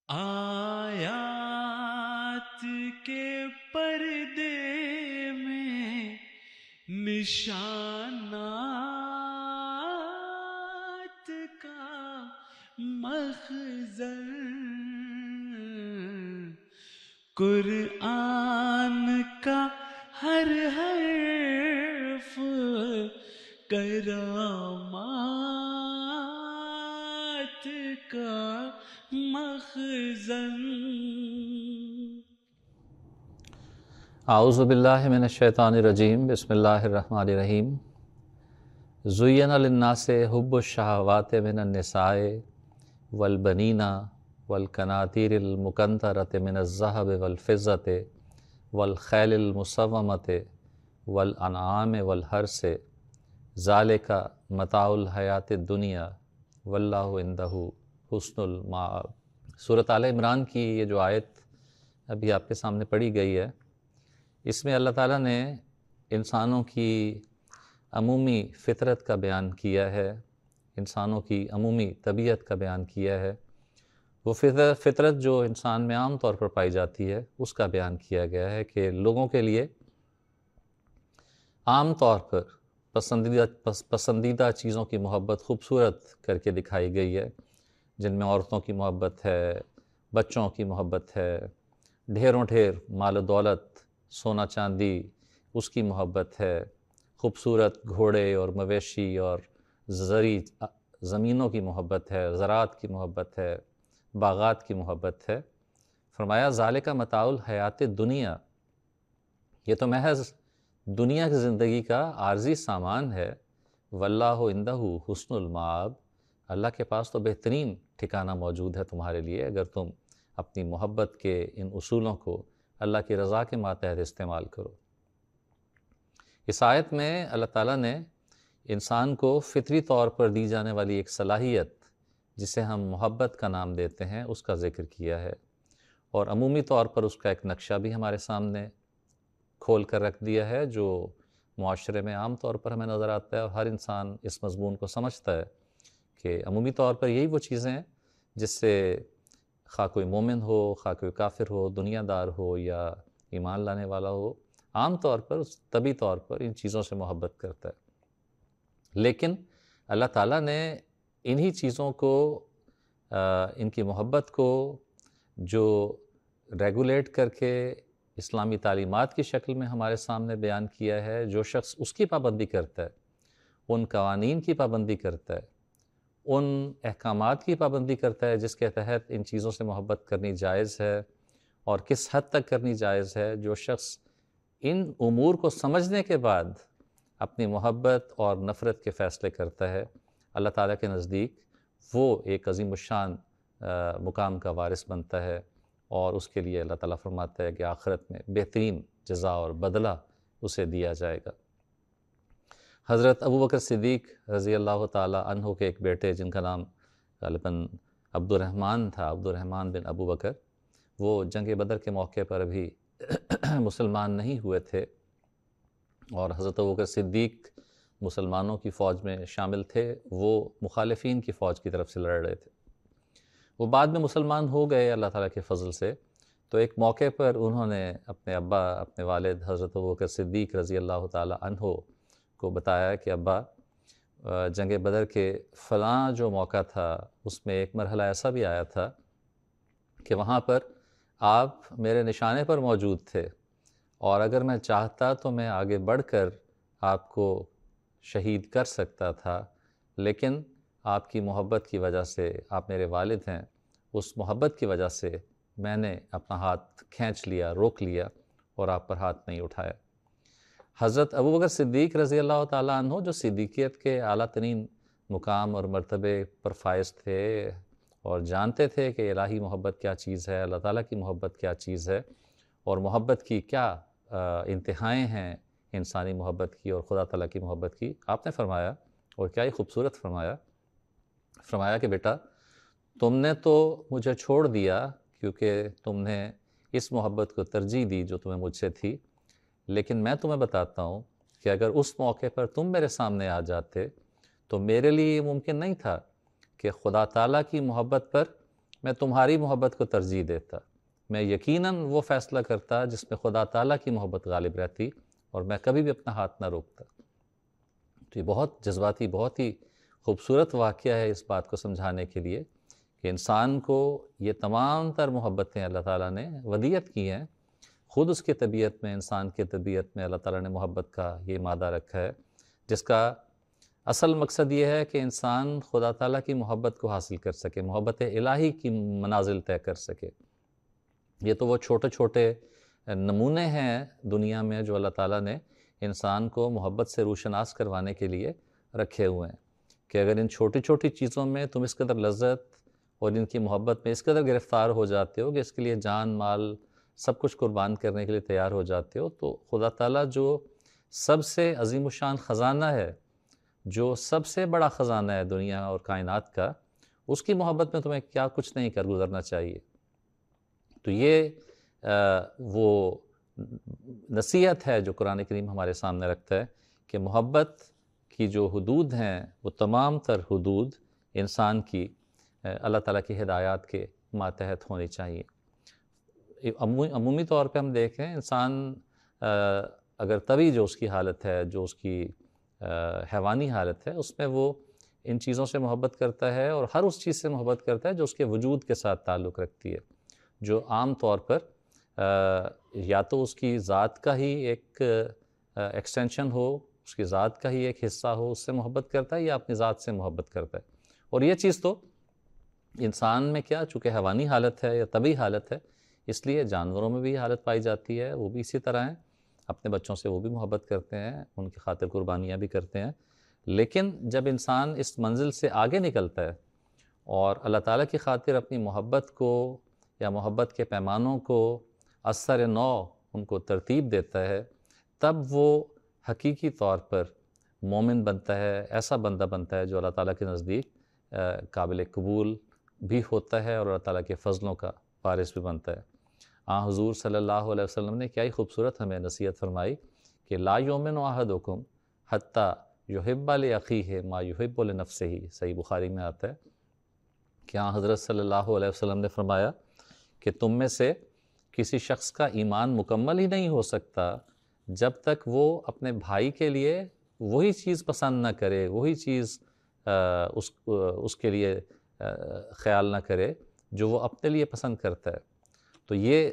آیات کے پردے میں نشانات کا مخزن، قرآن کا ہر حرف کرامات کا مخزن۔ اعوذ باللہ من الشیطان الرجیم، بسم اللہ الرحمن الرحیم۔ زین للناس حب الشہوات من النساء والبنین والقناطیر المقنطرۃ من الذہب والفضۃ والخیل المسومۃ والانعام والحرث ذالک متاع الحیاۃ الدنیا واللہ عندہ حسن المآب۔ سورۃ آل عمران کی یہ جو آیت ابھی آپ کے سامنے پڑھی گئی ہے، اس میں اللہ تعالیٰ نے انسانوں کی عمومی فطرت کا بیان کیا ہے، انسانوں کی عمومی طبیعت کا بیان کیا ہے۔ وہ فطرت جو انسان میں عام طور پر پائی جاتی ہے اس کا بیان کیا گیا ہے کہ لوگوں کے لیے عام طور پر پسندیدہ چیزوں کی محبت خوبصورت کر کے دکھائی گئی ہے، جن میں عورتوں کی محبت ہے، بچوں کی محبت ہے، ڈھیروں ڈھیر مال و دولت، سونا چاندی، اس کی محبت ہے، خوبصورت گھوڑے اور مویشی اور زرعی زمینوں کی محبت ہے، زراعت کی محبت ہے، باغات کی محبت ہے۔ فرمایا ذالک متاع الحیات الدنیا، یہ تو محض دنیا کی زندگی کا عارضی سامان ہے، واللہ عندہ حسن المآب، اللہ کے پاس تو بہترین ٹھکانہ موجود ہے تمہارے لیے اگر تم اپنی محبت کے ان اصولوں کو اللہ کی رضا کے ماتحت استعمال کرو۔ اس آیت میں اللہ تعالیٰ نے انسان کو فطری طور پر دی جانے والی ایک صلاحیت جسے ہم محبت کا نام دیتے ہیں اس کا ذکر کیا ہے، اور عمومی طور پر اس کا ایک نقشہ بھی ہمارے سامنے کھول کر رکھ دیا ہے جو معاشرے میں عام طور پر ہمیں نظر آتا ہے، اور ہر انسان اس مضمون کو سمجھتا ہے کہ عمومی طور پر یہی وہ چیزیں ہیں جس سے خواہ کوئی مومن ہو، خواہ کوئی کافر ہو، دنیا دار ہو یا ایمان لانے والا ہو، عام طور پر طبی طور پر ان چیزوں سے محبت کرتا ہے۔ لیکن اللہ تعالیٰ نے انہی چیزوں کو، ان کی محبت کو جو ریگولیٹ کر کے اسلامی تعلیمات کی شکل میں ہمارے سامنے بیان کیا ہے، جو شخص اس کی پابندی کرتا ہے، ان قوانین کی پابندی کرتا ہے، ان احکامات کی پابندی کرتا ہے جس کے تحت ان چیزوں سے محبت کرنی جائز ہے اور کس حد تک کرنی جائز ہے، جو شخص ان امور کو سمجھنے کے بعد اپنی محبت اور نفرت کے فیصلے کرتا ہے، اللہ تعالیٰ کے نزدیک وہ ایک عظیم الشان مقام کا وارث بنتا ہے، اور اس کے لیے اللہ تعالیٰ فرماتا ہے کہ آخرت میں بہترین جزا اور بدلہ اسے دیا جائے گا۔ حضرت ابوبکر صدیق رضی اللہ تعالیٰ عنہ کے ایک بیٹے جن کا نام غالباً عبد الرحمن تھا، عبد الرحمن بن ابو بکر، وہ جنگ بدر کے موقع پر ابھی مسلمان نہیں ہوئے تھے، اور حضرت ابوبکر صدیق مسلمانوں کی فوج میں شامل تھے، وہ مخالفین کی فوج کی طرف سے لڑ رہے تھے۔ وہ بعد میں مسلمان ہو گئے اللہ تعالیٰ کے فضل سے، تو ایک موقع پر انہوں نے اپنے ابا، اپنے والد حضرت ابوبکر صدیق رضی اللہ تعالیٰ عنہ کو بتایا کہ ابا، جنگ بدر کے فلاں جو موقع تھا اس میں ایک مرحلہ ایسا بھی آیا تھا کہ وہاں پر آپ میرے نشانے پر موجود تھے، اور اگر میں چاہتا تو میں آگے بڑھ کر آپ کو شہید کر سکتا تھا، لیکن آپ کی محبت کی وجہ سے، آپ میرے والد ہیں، اس محبت کی وجہ سے میں نے اپنا ہاتھ کھینچ لیا، روک لیا اور آپ پر ہاتھ نہیں اٹھایا۔ حضرت ابوبکر صدیق رضی اللہ تعالیٰ عنہ جو صدیقیت کے اعلیٰ ترین مقام اور مرتبے پر فائز تھے، اور جانتے تھے کہ الہی محبت کیا چیز ہے، اللہ تعالیٰ کی محبت کیا چیز ہے، اور محبت کی کیا انتہائیں ہیں انسانی محبت کی اور خدا تعالیٰ کی محبت کی، آپ نے فرمایا، اور کیا ہی خوبصورت فرمایا کہ بیٹا تم نے تو مجھے چھوڑ دیا کیونکہ تم نے اس محبت کو ترجیح دی جو تمہیں مجھ سے تھی، لیکن میں تمہیں بتاتا ہوں کہ اگر اس موقع پر تم میرے سامنے آ جاتے تو میرے لیے یہ ممکن نہیں تھا کہ خدا تعالیٰ کی محبت پر میں تمہاری محبت کو ترجیح دیتا، میں یقیناً وہ فیصلہ کرتا جس میں خدا تعالیٰ کی محبت غالب رہتی اور میں کبھی بھی اپنا ہاتھ نہ روکتا۔ تو یہ بہت جذباتی، بہت ہی خوبصورت واقعہ ہے اس بات کو سمجھانے کے لیے کہ انسان کو یہ تمام تر محبتیں اللہ تعالیٰ نے ودیعت کی ہیں۔ خود اس کے طبیعت میں، انسان کے طبیعت میں اللہ تعالیٰ نے محبت کا یہ مادہ رکھا ہے، جس کا اصل مقصد یہ ہے کہ انسان خدا تعالیٰ کی محبت کو حاصل کر سکے، محبت الہی کی منازل طے کر سکے۔ یہ تو وہ چھوٹے چھوٹے نمونے ہیں دنیا میں جو اللہ تعالیٰ نے انسان کو محبت سے روشناس کروانے کے لیے رکھے ہوئے ہیں، کہ اگر ان چھوٹی چھوٹی چیزوں میں تم اس قدر لذت اور ان کی محبت میں اس قدر گرفتار ہو جاتے ہو کہ اس کے لیے جان مال سب کچھ قربان کرنے کے لیے تیار ہو جاتے ہو، تو خدا تعالیٰ جو سب سے عظیم الشان خزانہ ہے، جو سب سے بڑا خزانہ ہے دنیا اور کائنات کا، اس کی محبت میں تمہیں کیا کچھ نہیں کر گزرنا چاہیے۔ تو یہ وہ نصیحت ہے جو قرآن کریم ہمارے سامنے رکھتا ہے کہ محبت کی جو حدود ہیں وہ تمام تر حدود انسان کی اللہ تعالیٰ کی ہدایات کے ماتحت ہونی چاہیے۔ عمومی طور پہ ہم دیکھیں انسان اگر طبی جو اس کی حالت ہے، جو اس کی حیوانی حالت ہے، اس میں وہ ان چیزوں سے محبت کرتا ہے اور ہر اس چیز سے محبت کرتا ہے جو اس کے وجود کے ساتھ تعلق رکھتی ہے، جو عام طور پر یا تو اس کی ذات کا ہی ایک ایکسٹینشن ہو، اس کی ذات کا ہی ایک حصہ ہو، اس سے محبت کرتا ہے، یا اپنی ذات سے محبت کرتا ہے۔ اور یہ چیز تو انسان میں کیا، چونکہ حیوانی حالت ہے یا طبعی حالت ہے، اس لیے جانوروں میں بھی حالت پائی جاتی ہے، وہ بھی اسی طرح ہیں، اپنے بچوں سے وہ بھی محبت کرتے ہیں، ان کی خاطر قربانیاں بھی کرتے ہیں۔ لیکن جب انسان اس منزل سے آگے نکلتا ہے اور اللہ تعالیٰ کی خاطر اپنی محبت کو یا محبت کے پیمانوں کو اثر نو ان کو ترتیب دیتا ہے، تب وہ حقیقی طور پر مومن بنتا ہے، ایسا بندہ بنتا ہے جو اللہ تعالیٰ کے نزدیک قابل قبول بھی ہوتا ہے اور اللہ تعالیٰ کے فضلوں کا وارث بھی بنتا ہے۔ حضور صلی اللہ علیہ وسلم نے کیا ہی خوبصورت ہمیں نصیحت فرمائی کہ لا یؤمن احدکم حتی یحب لاخیہ ما یحب لنفسہ، صحیح بخاری میں آتا ہے کہ حضرت صلی اللہ علیہ وسلم نے فرمایا کہ تم میں سے کسی شخص کا ایمان مکمل ہی نہیں ہو سکتا جب تک وہ اپنے بھائی کے لیے وہی چیز پسند نہ کرے، وہی چیز اس کے لیے خیال نہ کرے جو وہ اپنے لیے پسند کرتا ہے۔ تو یہ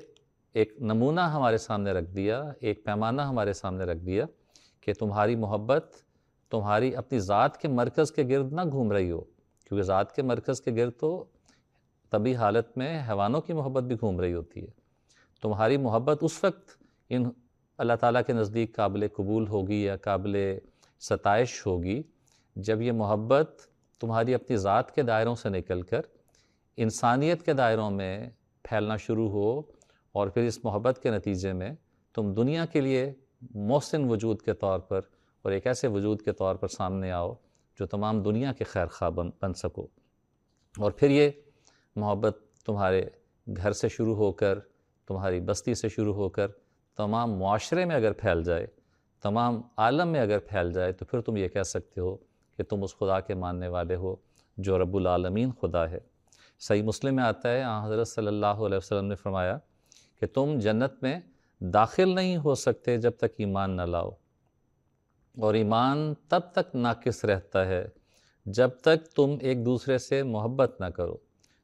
ایک نمونہ ہمارے سامنے رکھ دیا، ایک پیمانہ ہمارے سامنے رکھ دیا کہ تمہاری محبت تمہاری اپنی ذات کے مرکز کے گرد نہ گھوم رہی ہو، کیونکہ ذات کے مرکز کے گرد تو طبی حالت میں حیوانوں کی محبت بھی گھوم رہی ہوتی ہے۔ تمہاری محبت اس وقت ان اللہ تعالیٰ کے نزدیک قابل قبول ہوگی یا قابل ستائش ہوگی جب یہ محبت تمہاری اپنی ذات کے دائروں سے نکل کر انسانیت کے دائروں میں پھیلنا شروع ہو، اور پھر اس محبت کے نتیجے میں تم دنیا کے لیے محسن وجود کے طور پر اور ایک ایسے وجود کے طور پر سامنے آؤ جو تمام دنیا کے خیر خواہ بن سکو۔ اور پھر یہ محبت تمہارے گھر سے شروع ہو کر، تمہاری بستی سے شروع ہو کر تمام معاشرے میں اگر پھیل جائے، تمام عالم میں اگر پھیل جائے، تو پھر تم یہ کہہ سکتے ہو کہ تم اس خدا کے ماننے والے ہو جو رب العالمین خدا ہے۔ صحیح مسلم میں آتا ہے حضرت صلی اللہ علیہ وسلم نے فرمایا کہ تم جنت میں داخل نہیں ہو سکتے جب تک ایمان نہ لاؤ، اور ایمان تب تک ناقص رہتا ہے جب تک تم ایک دوسرے سے محبت نہ کرو۔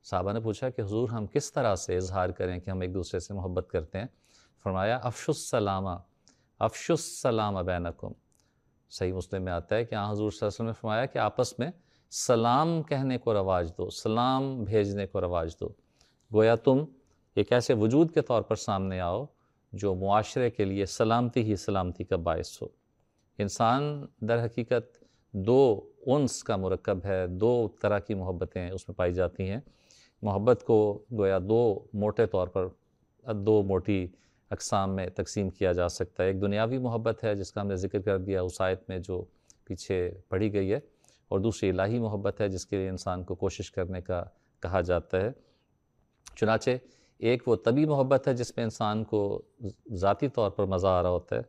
صحابہ نے پوچھا کہ حضور ہم کس طرح سے اظہار کریں کہ ہم ایک دوسرے سے محبت کرتے ہیں؟ فرمایا افشوا السلام بینکم۔ صحیح مسلم میں آتا ہے کہ حضور صلی اللہ علیہ وسلم نے فرمایا کہ آپس میں سلام کہنے کو رواج دو، سلام بھیجنے کو رواج دو، گویا تم ایک ایسے وجود کے طور پر سامنے آؤ جو معاشرے کے لیے سلامتی ہی سلامتی کا باعث ہو۔ انسان در حقیقت دو انس کا مرکب ہے، دو طرح کی محبتیں اس میں پائی جاتی ہیں۔ محبت کو گویا دو موٹے طور پر، دو موٹی اقسام میں تقسیم کیا جا سکتا ہے۔ ایک دنیاوی محبت ہے جس کا ہم نے ذکر کر دیا اس آیت میں جو پیچھے پڑھی گئی ہے، اور دوسری الہی محبت ہے جس کے لیے انسان کو کوشش کرنے کا کہا جاتا ہے۔ چنانچہ ایک وہ طبی محبت ہے جس میں انسان کو ذاتی طور پر مزہ آ رہا ہوتا ہے،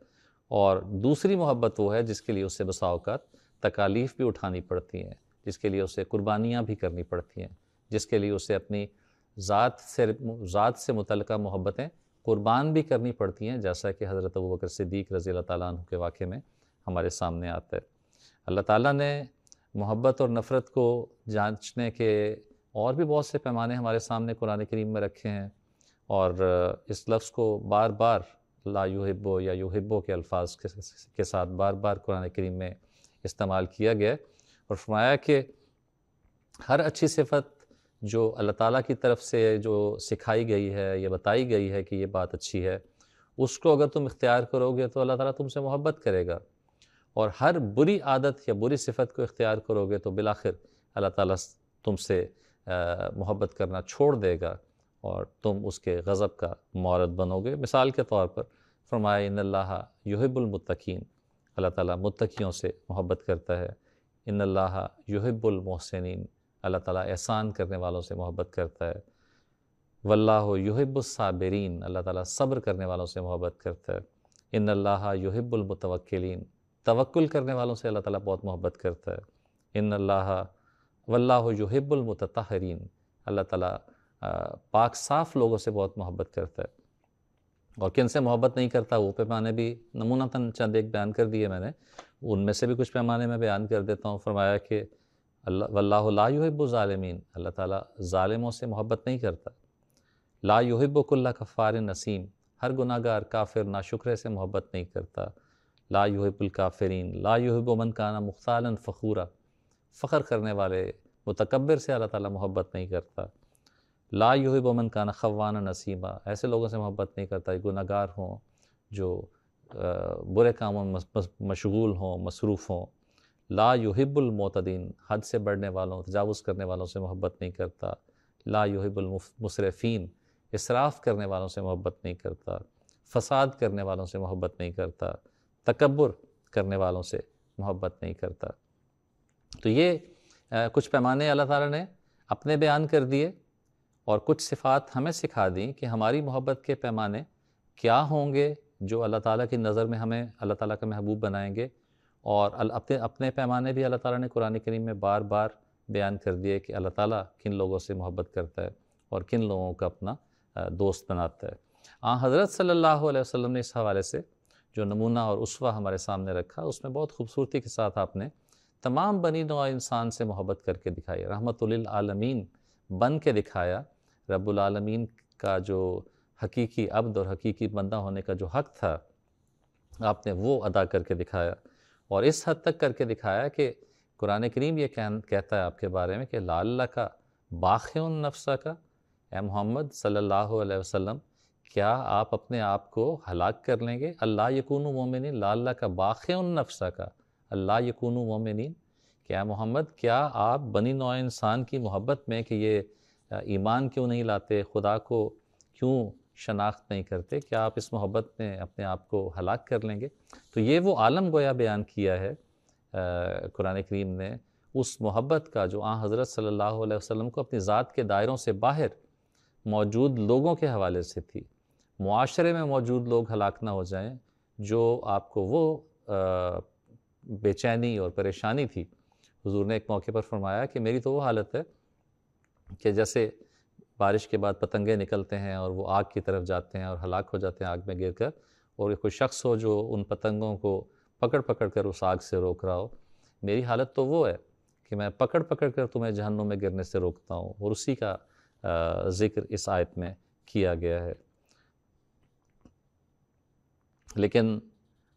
اور دوسری محبت وہ ہے جس کے لیے اسے بسا اوقات تکالیف بھی اٹھانی پڑتی ہیں، جس کے لیے اسے قربانیاں بھی کرنی پڑتی ہیں، جس کے لیے اسے اپنی ذات سے متعلقہ محبتیں قربان بھی کرنی پڑتی ہیں، جیسا کہ حضرت ابوبکر صدیق رضی اللہ تعالیٰ عنہ کے واقعے میں ہمارے سامنے آتا ہے۔ اللہ تعالیٰ نے محبت اور نفرت کو جانچنے کے اور بھی بہت سے پیمانے ہمارے سامنے قرآن کریم میں رکھے ہیں، اور اس لفظ کو بار بار لا یحبو یا یحبو کے الفاظ کے ساتھ بار بار قرآن کریم میں استعمال کیا گیا ہے، اور فرمایا کہ ہر اچھی صفت جو اللہ تعالیٰ کی طرف سے جو سکھائی گئی ہے یا بتائی گئی ہے کہ یہ بات اچھی ہے، اس کو اگر تم اختیار کرو گے تو اللہ تعالیٰ تم سے محبت کرے گا، اور ہر بری عادت یا بری صفت کو اختیار کرو گے تو بالآخر اللہ تعالیٰ تم سے محبت کرنا چھوڑ دے گا اور تم اس کے غضب کا مورد بنو گے۔ مثال کے طور پر فرمایا ان اللہ یحب المتقین، اللہ تعالیٰ متقیوں سے محبت کرتا ہے۔ ان اللہ یحب المحسنین، اللہ تعالیٰ احسان کرنے والوں سے محبت کرتا ہے۔ واللہ یحب الصابرین، اللہ تعالیٰ صبر کرنے والوں سے محبت کرتا ہے۔ ان اللہ یحب المتوکلین، توکل کرنے والوں سے اللہ تعالیٰ بہت محبت کرتا ہے۔ ان اللہ واللہ یحب المتطہرین، اللہ تعالیٰ پاک صاف لوگوں سے بہت محبت کرتا ہے۔ اور کن سے محبت نہیں کرتا وہ پیمانے بھی نمونتاً چند ایک بیان کر دیے میں نے، ان میں سے بھی کچھ پیمانے میں بیان کر دیتا ہوں۔ فرمایا کہ واللہ لا یحب الظالمین، اللہ تعالیٰ ظالموں سے محبت نہیں کرتا۔ لا یحب کل کفار نسیم، ہر گناہ گار کافر ناشکرے سے محبت نہیں کرتا۔ لا یحب الکافرین، لا یحب من کان مختالا فخورا، فخر کرنے والے متکبر سے اللہ تعالیٰ محبت نہیں کرتا۔ لا یحب من کان خوانا نسیما، ایسے لوگوں سے محبت نہیں کرتا گناہ گار ہوں جو برے کاموں میں مشغول ہوں، مصروف ہوں۔ لا یحب المعتدین، حد سے بڑھنے والوں، تجاوز کرنے والوں سے محبت نہیں کرتا۔ لا یحب المسرفین، اسراف کرنے والوں سے محبت نہیں کرتا، فساد کرنے والوں سے محبت نہیں کرتا، تکبر کرنے والوں سے محبت نہیں کرتا۔ تو یہ کچھ پیمانے اللہ تعالیٰ نے اپنے بیان کر دیے، اور کچھ صفات ہمیں سکھا دیں کہ ہماری محبت کے پیمانے کیا ہوں گے جو اللہ تعالیٰ کی نظر میں ہمیں اللہ تعالیٰ کا محبوب بنائیں گے، اور اپنے پیمانے بھی اللہ تعالیٰ نے قرآن کریم میں بار بار بیان کر دیے کہ اللہ تعالیٰ کن لوگوں سے محبت کرتا ہے اور کن لوگوں کا اپنا دوست بناتا ہے۔ حضرت صلی اللہ علیہ وسلم نے اس حوالے سے جو نمونہ اور اسوہ ہمارے سامنے رکھا، اس میں بہت خوبصورتی کے ساتھ آپ نے تمام بنی نوع انسان سے محبت کر کے دکھائی، رحمت للعالمین بن کے دکھایا۔ رب العالمین کا جو حقیقی عبد اور حقیقی بندہ ہونے کا جو حق تھا، آپ نے وہ ادا کر کے دکھایا، اور اس حد تک کر کے دکھایا کہ قرآن کریم یہ کہتا ہے آپ کے بارے میں کہ لعلک باخع نفسک، اے محمد صلی اللہ علیہ وسلم کیا آپ اپنے آپ کو ہلاک کر لیں گے؟ اللہ یکونوا مومنین، لعلک باخع نفسک، اللہ یکونوا مومنین، کیا محمد کیا آپ بنی نوع انسان کی محبت میں کہ یہ ایمان کیوں نہیں لاتے، خدا کو کیوں شناخت نہیں کرتے، کیا آپ اس محبت میں اپنے آپ کو ہلاک کر لیں گے؟ تو یہ وہ عالم گویا بیان کیا ہے قرآن کریم نے، اس محبت کا جو حضرت صلی اللہ علیہ وسلم کو اپنی ذات کے دائروں سے باہر موجود لوگوں کے حوالے سے تھی۔ معاشرے میں موجود لوگ ہلاک نہ ہو جائیں، جو آپ کو وہ بے چینی اور پریشانی تھی۔ حضور نے ایک موقع پر فرمایا کہ میری تو وہ حالت ہے کہ جیسے بارش کے بعد پتنگے نکلتے ہیں اور وہ آگ کی طرف جاتے ہیں اور ہلاک ہو جاتے ہیں آگ میں گر کر، اور کوئی شخص ہو جو ان پتنگوں کو پکڑ پکڑ کر اس آگ سے روک رہا ہو، میری حالت تو وہ ہے کہ میں پکڑ پکڑ کر تمہیں جہنم میں گرنے سے روکتا ہوں، اور اسی کا ذکر اس آیت میں کیا گیا ہے۔ لیکن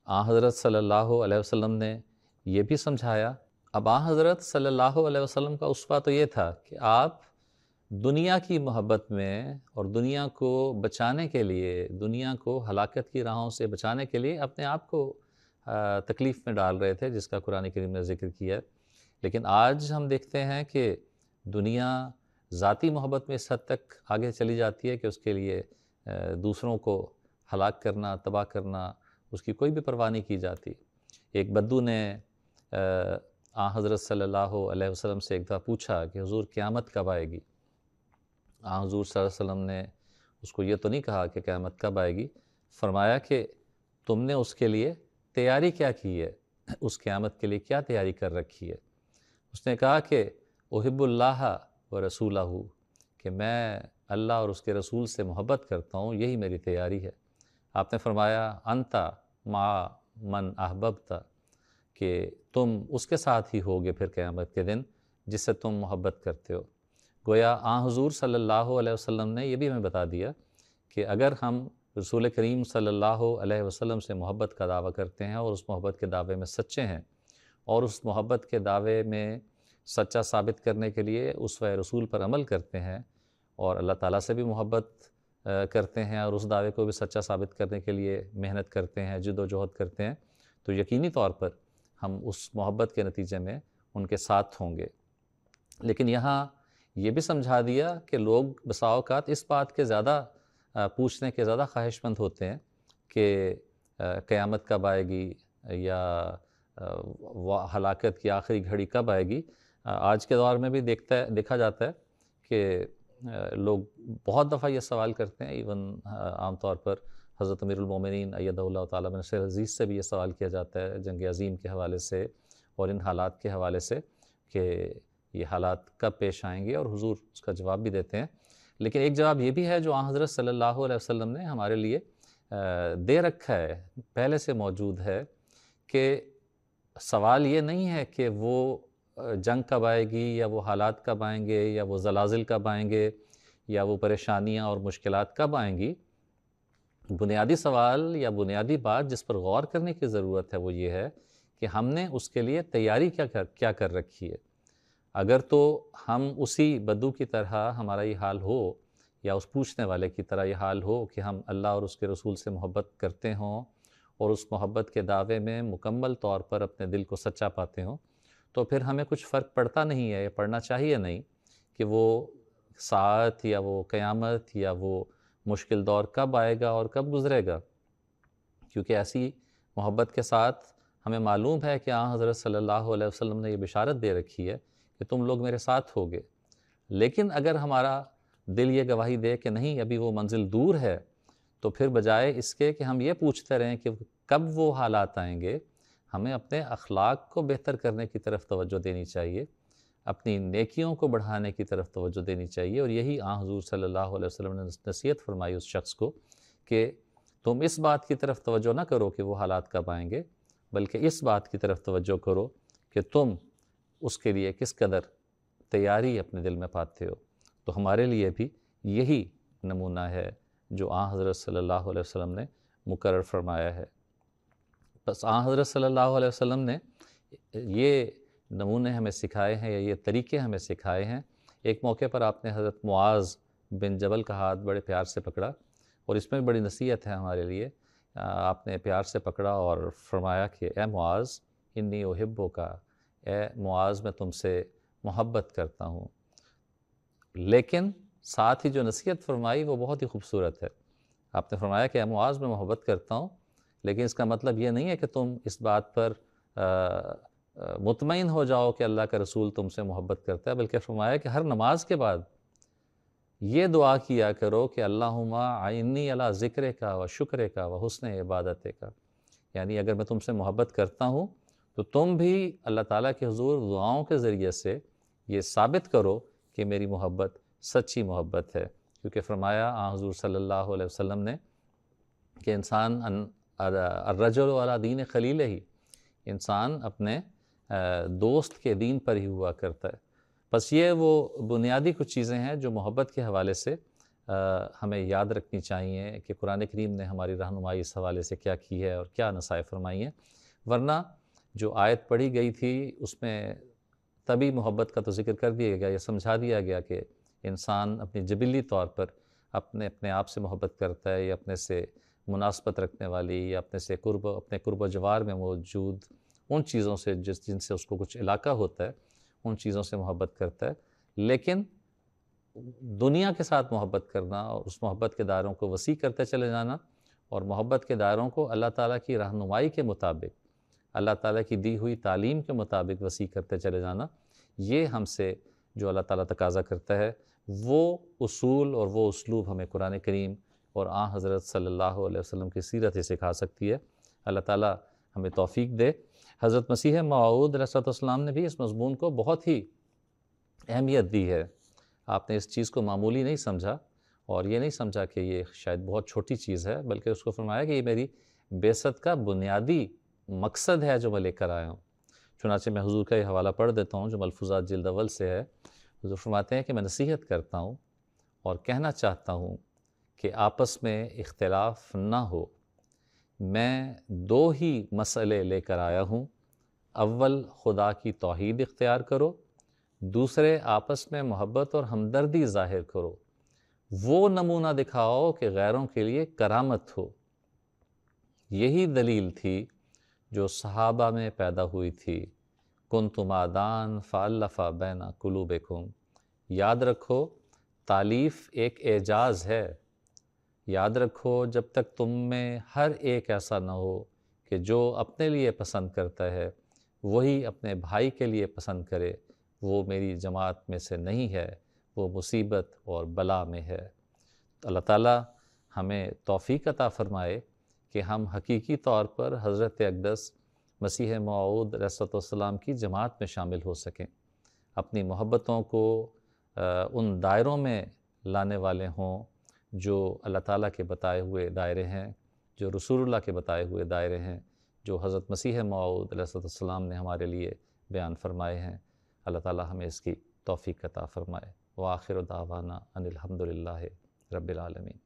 حضرت صلی اللہ علیہ وسلم نے یہ بھی سمجھایا، اب حضرت صلی اللہ علیہ وسلم کا اسوہ تو یہ تھا کہ آپ دنیا کی محبت میں اور دنیا کو بچانے کے لیے، دنیا کو ہلاکت کی راہوں سے بچانے کے لیے اپنے آپ کو تکلیف میں ڈال رہے تھے، جس کا قرآن کریم نے ذکر کیا ہے۔ لیکن آج ہم دیکھتے ہیں کہ دنیا ذاتی محبت میں اس حد تک آگے چلی جاتی ہے کہ اس کے لیے دوسروں کو ہلاک کرنا، تباہ کرنا، اس کی کوئی بھی پرواہ نہیں کی جاتی۔ ایک بدو نے حضرت صلی اللہ علیہ وسلم سے ایک دفعہ پوچھا کہ حضور قیامت کب آئے گی؟ حضور صلی اللہ علیہ وسلم نے اس کو یہ تو نہیں کہا کہ قیامت کب آئے گی، فرمایا کہ تم نے اس کے لیے تیاری کیا کی ہے، اس قیامت کے لیے کیا تیاری کر رکھی ہے؟ اس نے کہا کہ احب اللہ و رسولہ، کہ میں اللہ اور اس کے رسول سے محبت کرتا ہوں، یہی میری تیاری ہے۔ آپ نے فرمایا انتا مع من احببت، کہ تم اس کے ساتھ ہی ہوگے پھر قیامت کے دن جس سے تم محبت کرتے ہو۔ گویا حضور صلی اللہ علیہ وسلم نے یہ بھی ہمیں بتا دیا کہ اگر ہم رسول کریم صلی اللہ علیہ وسلم سے محبت کا دعویٰ کرتے ہیں اور اس محبت کے دعوے میں سچے ہیں، اور اس محبت کے دعوے میں سچا ثابت کرنے کے لیے اسوہ رسول پر عمل کرتے ہیں، اور اللہ تعالیٰ سے بھی محبت کرتے ہیں اور اس دعوے کو بھی سچا ثابت کرنے کے لیے محنت کرتے ہیں، جد و جہد کرتے ہیں، تو یقینی طور پر ہم اس محبت کے نتیجے میں ان کے ساتھ ہوں گے۔ لیکن یہاں یہ بھی سمجھا دیا کہ لوگ بسا اوقات اس بات کے زیادہ پوچھنے کے زیادہ خواہش مند ہوتے ہیں کہ قیامت کب آئے گی، یا ہلاکت کی آخری گھڑی کب آئے گی۔ آج کے دور میں بھی دیکھا جاتا ہے کہ لوگ بہت دفعہ یہ سوال کرتے ہیں، ایون عام طور پر حضرت امیر المومنین ایدہ اللہ تعالیٰ بن نصیر عزیز سے بھی یہ سوال کیا جاتا ہے جنگ عظیم کے حوالے سے اور ان حالات کے حوالے سے کہ یہ حالات کب پیش آئیں گے، اور حضور اس کا جواب بھی دیتے ہیں۔ لیکن ایک جواب یہ بھی ہے جو حضرت صلی اللہ علیہ وسلم نے ہمارے لیے دے رکھا ہے، پہلے سے موجود ہے، کہ سوال یہ نہیں ہے کہ وہ جنگ کب آئے گی، یا وہ حالات کب آئیں گے، یا وہ زلازل کب آئیں گے، یا وہ پریشانیاں اور مشکلات کب آئیں گی۔ بنیادی سوال یا بنیادی بات جس پر غور کرنے کی ضرورت ہے وہ یہ ہے کہ ہم نے اس کے لیے تیاری کیا کر رکھی ہے۔ اگر تو ہم اسی بدو کی طرح ہمارا یہ حال ہو، یا اس پوچھنے والے کی طرح یہ حال ہو کہ ہم اللہ اور اس کے رسول سے محبت کرتے ہوں اور اس محبت کے دعوے میں مکمل طور پر اپنے دل کو سچا پاتے ہوں، تو پھر ہمیں کچھ فرق پڑتا نہیں ہے، یا پڑنا چاہیے نہیں، کہ وہ ساعت یا وہ قیامت یا وہ مشکل دور کب آئے گا اور کب گزرے گا، کیونکہ ایسی محبت کے ساتھ ہمیں معلوم ہے کہ حضرت صلی اللہ علیہ وسلم نے یہ بشارت دے رکھی ہے کہ تم لوگ میرے ساتھ ہوگے۔ لیکن اگر ہمارا دل یہ گواہی دے کہ نہیں ابھی وہ منزل دور ہے، تو پھر بجائے اس کے کہ ہم یہ پوچھتے رہیں کہ کب وہ حالات آئیں گے، ہمیں اپنے اخلاق کو بہتر کرنے کی طرف توجہ دینی چاہیے، اپنی نیکیوں کو بڑھانے کی طرف توجہ دینی چاہیے۔ اور یہی حضور صلی اللہ علیہ وسلم نے نصیحت فرمائی اس شخص کو کہ تم اس بات کی طرف توجہ نہ کرو کہ وہ حالات کب آئیں گے، بلکہ اس بات کی طرف توجہ کرو کہ تم اس کے لیے کس قدر تیاری اپنے دل میں پاتے ہو۔ تو ہمارے لیے بھی یہی نمونہ ہے جو حضرت صلی اللہ علیہ وسلم نے مقرر فرمایا ہے۔ بس حضرت صلی اللہ علیہ وسلم نے یہ نمونے ہمیں سکھائے ہیں، یا یہ طریقے ہمیں سکھائے ہیں۔ ایک موقع پر آپ نے حضرت معاذ بن جبل کا ہاتھ بڑے پیار سے پکڑا، اور اس میں بڑی نصیحت ہے ہمارے لیے۔ آپ نے پیار سے پکڑا اور فرمایا کہ اے معاذ انی احبک، اے معاذ میں تم سے محبت کرتا ہوں۔ لیکن ساتھ ہی جو نصیحت فرمائی وہ بہت ہی خوبصورت ہے۔ آپ نے فرمایا کہ اے معاذ میں محبت کرتا ہوں، لیکن اس کا مطلب یہ نہیں ہے کہ تم اس بات پر مطمئن ہو جاؤ کہ اللہ کا رسول تم سے محبت کرتا ہے، بلکہ فرمایا کہ ہر نماز کے بعد یہ دعا کیا کرو کہ اللہم اعنی علی ذکرک و شکرک و حسن عبادتک، یعنی اگر میں تم سے محبت کرتا ہوں تو تم بھی اللہ تعالیٰ کے حضور دعاؤں کے ذریعے سے یہ ثابت کرو کہ میری محبت سچی محبت ہے، کیونکہ فرمایا حضور صلی اللہ علیہ وسلم نے کہ انسان الرجل علی دین خلیلہ ہی، انسان اپنے دوست کے دین پر ہی ہوا کرتا ہے۔ بس یہ وہ بنیادی کچھ چیزیں ہیں جو محبت کے حوالے سے ہمیں یاد رکھنی چاہیے کہ قرآن کریم نے ہماری رہنمائی اس حوالے سے کیا کی ہے اور کیا نصائح فرمائی ہیں۔ ورنہ جو آیت پڑھی گئی تھی اس میں تبھی محبت کا تو ذکر کر دیا گیا، یہ سمجھا دیا گیا کہ انسان اپنی جبلی طور پر اپنے آپ سے محبت کرتا ہے، یا اپنے سے مناسبت رکھنے والی، یا اپنے قرب و جوار میں موجود ان چیزوں سے جن سے اس کو کچھ علاقہ ہوتا ہے، ان چیزوں سے محبت کرتا ہے۔ لیکن دنیا کے ساتھ محبت کرنا اور اس محبت کے دائروں کو وسیع کرتے چلے جانا، اور محبت کے دائروں کو اللہ تعالیٰ کی رہنمائی کے مطابق، اللہ تعالیٰ کی دی ہوئی تعلیم کے مطابق وسیع کرتے چلے جانا، یہ ہم سے جو اللہ تعالیٰ تقاضا کرتا ہے، وہ اصول اور وہ اسلوب ہمیں قرآن کریم اور حضرت صلی اللہ علیہ وسلم کی سیرت ہی سکھا سکتی ہے۔ اللہ تعالیٰ ہمیں توفیق دے۔ حضرت مسیح موعود علیہ السلام نے بھی اس مضمون کو بہت ہی اہمیت دی ہے۔ آپ نے اس چیز کو معمولی نہیں سمجھا، اور یہ نہیں سمجھا کہ یہ شاید بہت چھوٹی چیز ہے، بلکہ اس کو فرمایا کہ یہ میری بعثت کا بنیادی مقصد ہے جو میں لے کر آیا ہوں۔ چنانچہ میں حضور کا یہ حوالہ پڑھ دیتا ہوں جو ملفوظات جلد اول سے ہے۔ حضور فرماتے ہیں کہ میں نصیحت کرتا ہوں اور کہنا چاہتا ہوں کہ آپس میں اختلاف نہ ہو۔ میں 2 ہی مسئلے لے کر آیا ہوں، اول خدا کی توحید اختیار کرو، دوسرے آپس میں محبت اور ہمدردی ظاہر کرو، وہ نمونہ دکھاؤ کہ غیروں کے لیے کرامت ہو۔ یہی دلیل تھی جو صحابہ میں پیدا ہوئی تھی، کنتم آدان فالف بین قلوبکم۔ یاد رکھو تالیف ایک اعجاز ہے، یاد رکھو جب تک تم میں ہر ایک ایسا نہ ہو کہ جو اپنے لیے پسند کرتا ہے وہی اپنے بھائی کے لیے پسند کرے، وہ میری جماعت میں سے نہیں ہے، وہ مصیبت اور بلا میں ہے۔ اللہ تعالیٰ ہمیں توفیق عطا فرمائے کہ ہم حقیقی طور پر حضرت اقدس مسیح موعود علیہ الصلوۃ والسلام کی جماعت میں شامل ہو سکیں، اپنی محبتوں کو ان دائروں میں لانے والے ہوں جو اللہ تعالیٰ کے بتائے ہوئے دائرے ہیں، جو رسول اللہ کے بتائے ہوئے دائرے ہیں، جو حضرت مسیح موعود علیہ الصلوۃ والسلام نے ہمارے لیے بیان فرمائے ہیں۔ اللہ تعالیٰ ہمیں اس کی توفیق عطا فرمائے۔ وآخر دعوانا ان الحمد للہ رب العالمین۔